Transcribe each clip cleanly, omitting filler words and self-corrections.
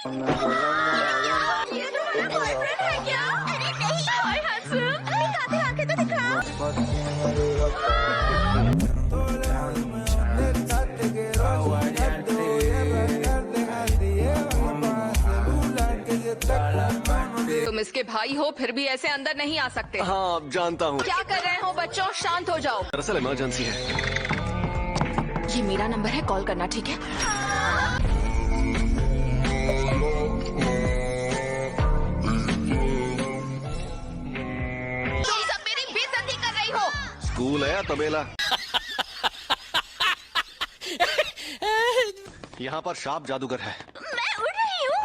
ये तुम्हारा बॉयफ्रेंड है क्या? अरे नहीं। हाय हैंडसम, दिखाते आंखें तो दिखा। तुम इसके भाई हो फिर भी ऐसे अंदर नहीं आ सकते। हाँ जानता हूँ। क्या कर रहे हो बच्चों, शांत हो जाओ। दरअसल इमरजेंसी है। ये मेरा नंबर है, कॉल करना, ठीक है? तुम सब मेरी बेइज्जती कर रही हो। स्कूल है या तबेला? यहाँ पर शार्प जादूगर है। मैं उड़ रही हूँ।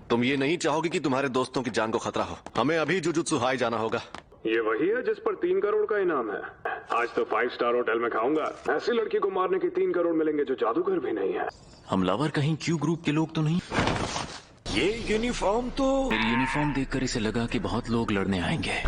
तुम ये नहीं चाहोगे कि तुम्हारे दोस्तों की जान को खतरा हो। हमें अभी जुजुत्सु हाई जाना होगा। ये वही है जिस पर 3 करोड़ का इनाम है। आज तो 5 स्टार होटल में खाऊंगा। ऐसी लड़की को मारने के 3 करोड़ मिलेंगे जो जादूगर भी नहीं है। हमलावर कहीं क्यू ग्रुप के लोग तो नहीं? ये यूनिफॉर्म तो मेरी यूनिफॉर्म देखकर इसे लगा कि बहुत लोग लड़ने आएंगे।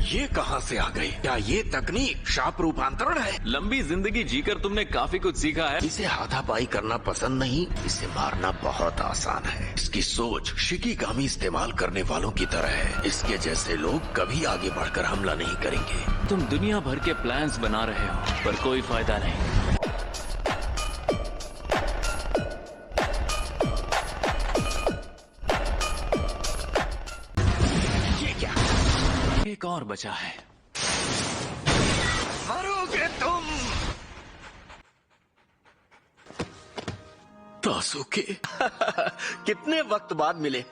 ये कहाँ से आ गई? क्या ये तकनीक शाप रूपांतरण है? लंबी जिंदगी जीकर तुमने काफी कुछ सीखा है। इसे हाथापाई करना पसंद नहीं, इसे मारना बहुत आसान है। इसकी सोच शिकीगामी इस्तेमाल करने वालों की तरह है। इसके जैसे लोग कभी आगे बढ़कर हमला नहीं करेंगे। तुम दुनिया भर के प्लान्स बना रहे हो पर कोई फायदा नहीं। एक और बचा है। मरोगे तुम। तासुके कितने वक्त बाद मिले।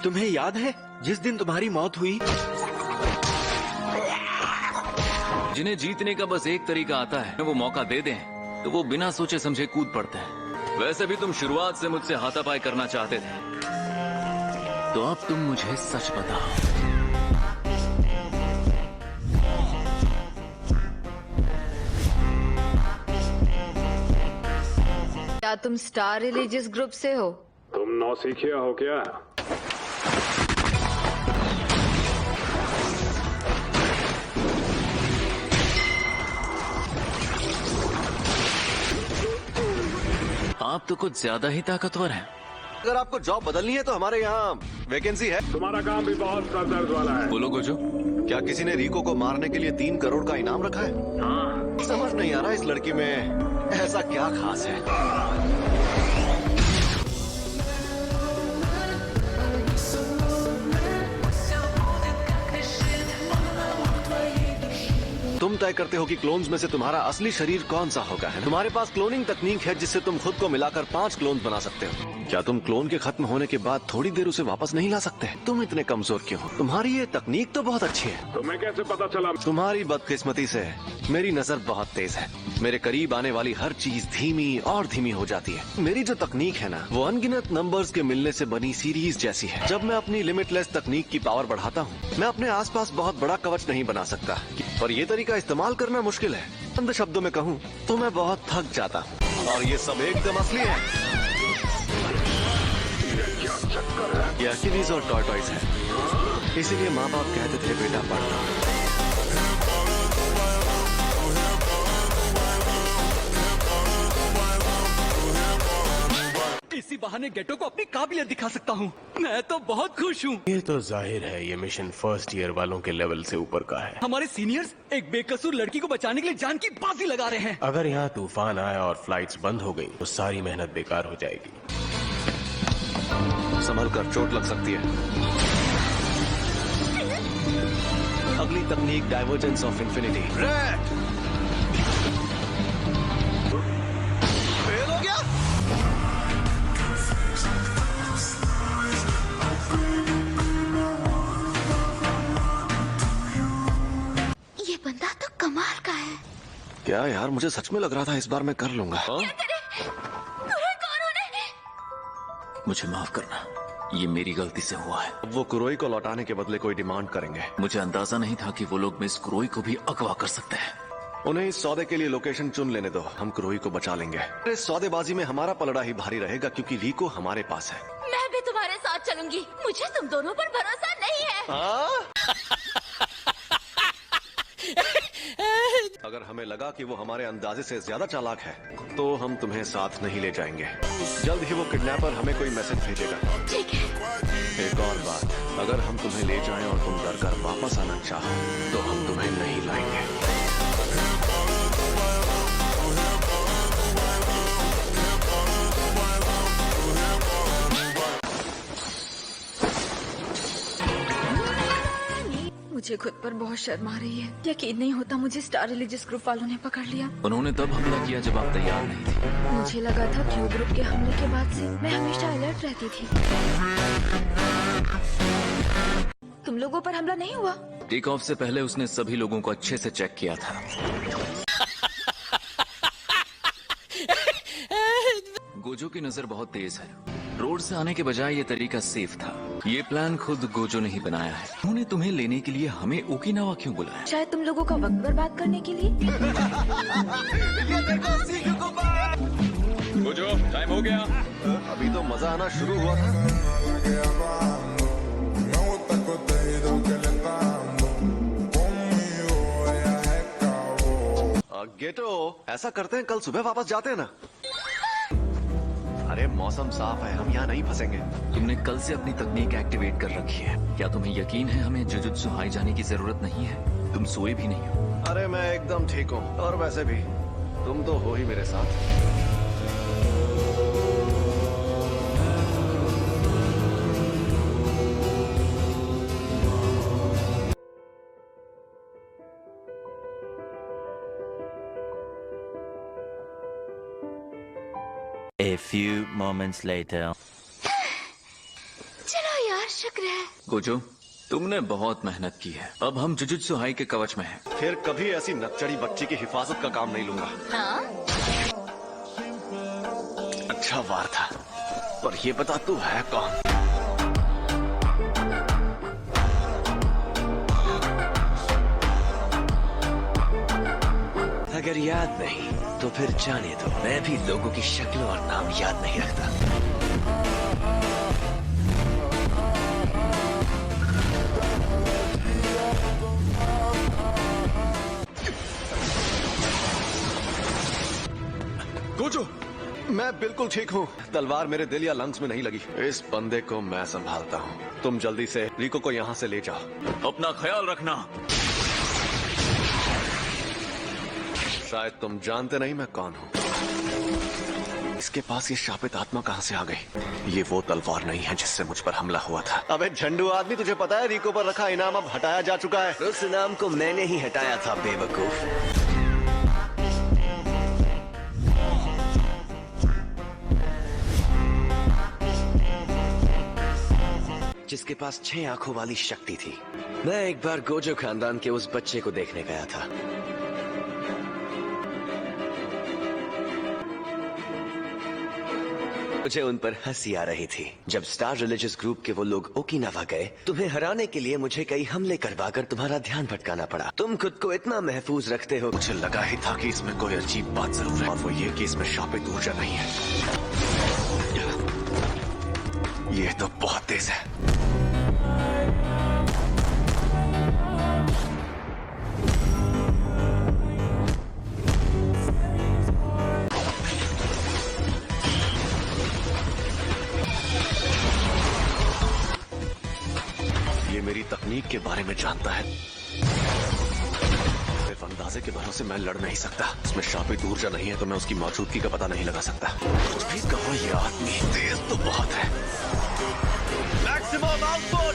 तुम्हें याद है जिस दिन तुम्हारी मौत हुई? जिन्हें जीतने का बस एक तरीका आता है, वो मौका दे दें तो वो बिना सोचे समझे कूद पड़ते हैं। वैसे भी तुम शुरुआत से मुझसे हाथापाई करना चाहते थे, तो अब तुम मुझे सच बताओ। क्या तुम स्टार रिलीजियस ग्रुप से हो? तुम नौसिखिया हो क्या? आप तो कुछ ज्यादा ही ताकतवर हैं। अगर आपको जॉब बदलनी है तो हमारे यहाँ वैकेंसी है। तुम्हारा काम भी बहुत सरदर्द वाला है। बोलो गोजो। क्या किसी ने रिको को मारने के लिए 3 करोड़ का इनाम रखा है? हाँ। समझ नहीं आ रहा इस लड़की में ऐसा क्या खास है। तुम तय करते हो कि क्लोन्स में से तुम्हारा असली शरीर कौन सा होगा, है? तुम्हारे पास क्लोनिंग तकनीक है जिससे तुम खुद को मिलाकर 5 क्लोन बना सकते हो। क्या तुम क्लोन के खत्म होने के बाद थोड़ी देर उसे वापस नहीं ला सकते? तुम इतने कमजोर क्यों हो? तुम्हारी ये तकनीक तो बहुत अच्छी है। तुम्हें कैसे पता चला? तुम्हारी बदकिस्मती से मेरी नजर बहुत तेज है। मेरे करीब आने वाली हर चीज धीमी और धीमी हो जाती है। मेरी जो तकनीक है ना, वो अनगिनत नंबर्स के मिलने से बनी सीरीज जैसी है। जब मैं अपनी लिमिटलेस तकनीक की पावर बढ़ाता हूँ, मैं अपने आसपास बहुत बड़ा कवच नहीं बना सकता, पर ये तरीका इस्तेमाल करना मुश्किल है। चंद शब्दों में कहूँ तो मैं बहुत थक जाता हूँ, और ये सब एकदम असली है। ये अकिलीज और टॉर्टॉइस है, इसीलिए माँ बाप कहते थे बेटा पढ़ना। इसी बहाने गेटो को अपनी काबिलियत दिखा सकता हूँ। मैं तो बहुत खुश हूँ। ये तो जाहिर है ये मिशन फर्स्ट ईयर वालों के लेवल से ऊपर का है। हमारे सीनियर्स एक बेकसूर लड़की को बचाने के लिए जान की बाजी लगा रहे हैं। अगर यहाँ तूफान आया और फ्लाइट्स बंद हो गई तो सारी मेहनत बेकार हो जाएगी। संभल कर, चोट लग सकती है। अगली तकनीक डाइवर्जेंस ऑफ इंफिनिटी। फेल हो गया। ये बंदा तो कमाल का है। क्या यार, मुझे सच में लग रहा था इस बार मैं कर लूंगा। मुझे माफ करना, ये मेरी गलती से हुआ है। अब वो कुरोई को लौटाने के बदले कोई डिमांड करेंगे। मुझे अंदाजा नहीं था कि वो लोग मिस कुरोई को भी अगवा कर सकते हैं। उन्हें इस सौदे के लिए लोकेशन चुन लेने दो, हम कुरोई को बचा लेंगे। इस सौदेबाजी में हमारा पलड़ा ही भारी रहेगा क्योंकि रिको हमारे पास है। मैं भी तुम्हारे साथ चलूंगी, मुझे तुम दोनों पर भरोसा नहीं है। अगर हमें लगा कि वो हमारे अंदाजे से ज्यादा चालाक है तो हम तुम्हें साथ नहीं ले जाएंगे। जल्द ही वो किडनैपर हमें कोई मैसेज भेजेगा। ठीक है। एक और बात, अगर हम तुम्हें ले जाएं और तुम डर कर वापस आना चाहो तो हम तुम्हें नहीं लाएंगे। मुझे खुद पर बहुत शर्म आ रही है। यकीन नहीं होता मुझे स्टार रिलीजियस ग्रुप वालों ने पकड़ लिया। उन्होंने तब हमला किया जब आप तैयार नहीं थे। मुझे लगा था क्यू ग्रुप के हमले के बाद से मैं हमेशा अलर्ट रहती थी। तुम लोगों पर हमला नहीं हुआ? टेक ऑफ से पहले उसने सभी लोगों को अच्छे से चेक किया था। गोजो की नजर बहुत तेज है। रोड से आने के बजाय ये तरीका सेफ था। ये प्लान खुद गोजो ने ही बनाया है। उन्होंने तुम्हें लेने के लिए हमें ओकिनावा क्यों बुलाया? शायद तुम लोगों का वक्त बर्बाद करने के लिए। गोजो, टाइम हो गया। अभी तो मजा आना शुरू हुआ था। गेटो, ऐसा करते हैं, कल सुबह वापस जाते हैं ना। अरे मौसम साफ है, हम यहाँ नहीं फंसेंगे। तुमने कल से अपनी तकनीक एक्टिवेट कर रखी है। क्या तुम्हें यकीन है हमें जुजुत्सु हाई जाने की जरूरत नहीं है? तुम सोए भी नहीं हो। अरे मैं एकदम ठीक हूँ, और वैसे भी तुम तो हो ही मेरे साथ। A few moments later. चलो यार, शुक्र है। गोजो, तुमने बहुत मेहनत की है। अब हम जुजुत्सु हाई के कवच में हैं। फिर कभी ऐसी नकचड़ी बच्ची की हिफाजत का काम नहीं लूंगा। हाँ? अच्छा वार था, पर ये बता तू है कौन? अगर याद नहीं तो फिर जाने दो। मैं भी लोगों की शक्ल और नाम याद नहीं रखता। गोजो, मैं बिल्कुल ठीक हूँ। तलवार मेरे दिल या लंग्स में नहीं लगी। इस बंदे को मैं संभालता हूँ। तुम जल्दी से रिको को यहाँ से ले जाओ। अपना ख्याल रखना। शायद तुम जानते नहीं मैं कौन हूँ। इसके पास ये शापित आत्मा कहाँ से आ गई? ये वो तलवार नहीं है जिससे मुझ पर हमला हुआ था। अबे झंडू आदमी, तुझे पता है रिको पर रखा इनाम अब हटाया जा चुका है। उस इनाम को मैंने ही हटाया था, बेवकूफ। जिसके पास 6 आंखों वाली शक्ति थी। मैं एक बार गोजो खानदान के उस बच्चे को देखने गया था। मुझे उन पर हंसी आ रही थी। जब स्टार रिलीजियस ग्रुप के वो लोग ओकिनावा गए, तुम्हें हराने के लिए मुझे कई हमले करवाकर तुम्हारा ध्यान भटकाना पड़ा। तुम खुद को इतना महफूज रखते हो। मुझे लगा ही था कि इसमें कोई अजीब बात जरूर है, और वो ये कि इसमें शापित ऊर्जा नहीं है। ये तो बहुत तेज है। ये मेरी तकनीक के बारे में जानता है। सिर्फ अंदाजे के भरोसे मैं लड़ नहीं सकता। इसमें शापित ऊर्जा नहीं है तो मैं उसकी मौजूदगी का पता नहीं लगा सकता। कुछ भी कहो, ये आदमी तेज तो बहुत है। Maximum output.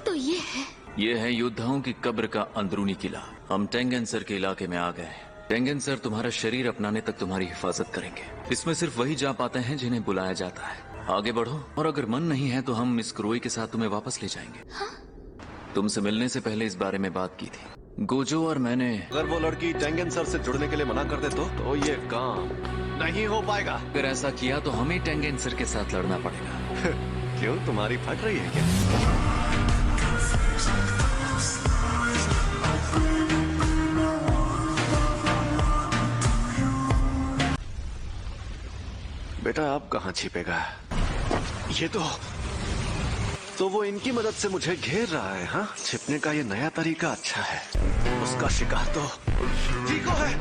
तो ये है योद्धाओं की कब्र का अंदरूनी किला। हम टेंगेंसर के इलाके में आ गए। टेंगेंसर तुम्हारा शरीर अपनाने तक तुम्हारी हिफाजत करेंगे। इसमें सिर्फ वही जा पाते हैं जिन्हें बुलाया जाता है। आगे बढ़ो, और अगर मन नहीं है तो हम मिस क्रोई के साथ तुम्हें वापस ले जाएंगे। हाँ? तुमसे मिलने से पहले इस बारे में बात की थी। गोजो और मैंने। अगर वो लड़की टेंगेंसर से जुड़ने के लिए मना कर दे तो ये काम नहीं हो पाएगा। अगर ऐसा किया तो हमें टेंगेंसर के साथ लड़ना पड़ेगा। क्यों, तुम्हारी फट रही है क्या? बेटा अब कहाँ छिपेगा? ये तो वो इनकी मदद से मुझे घेर रहा है। हाँ, छिपने का ये नया तरीका अच्छा है। उसका शिकार तो चीकू है।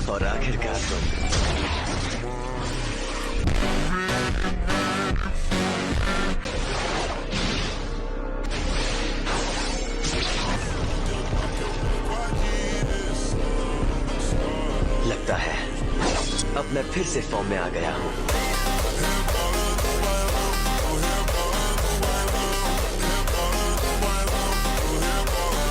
और आखिरकार तुम। लगता है अब मैं फिर से फॉर्म में आ गया हूँ।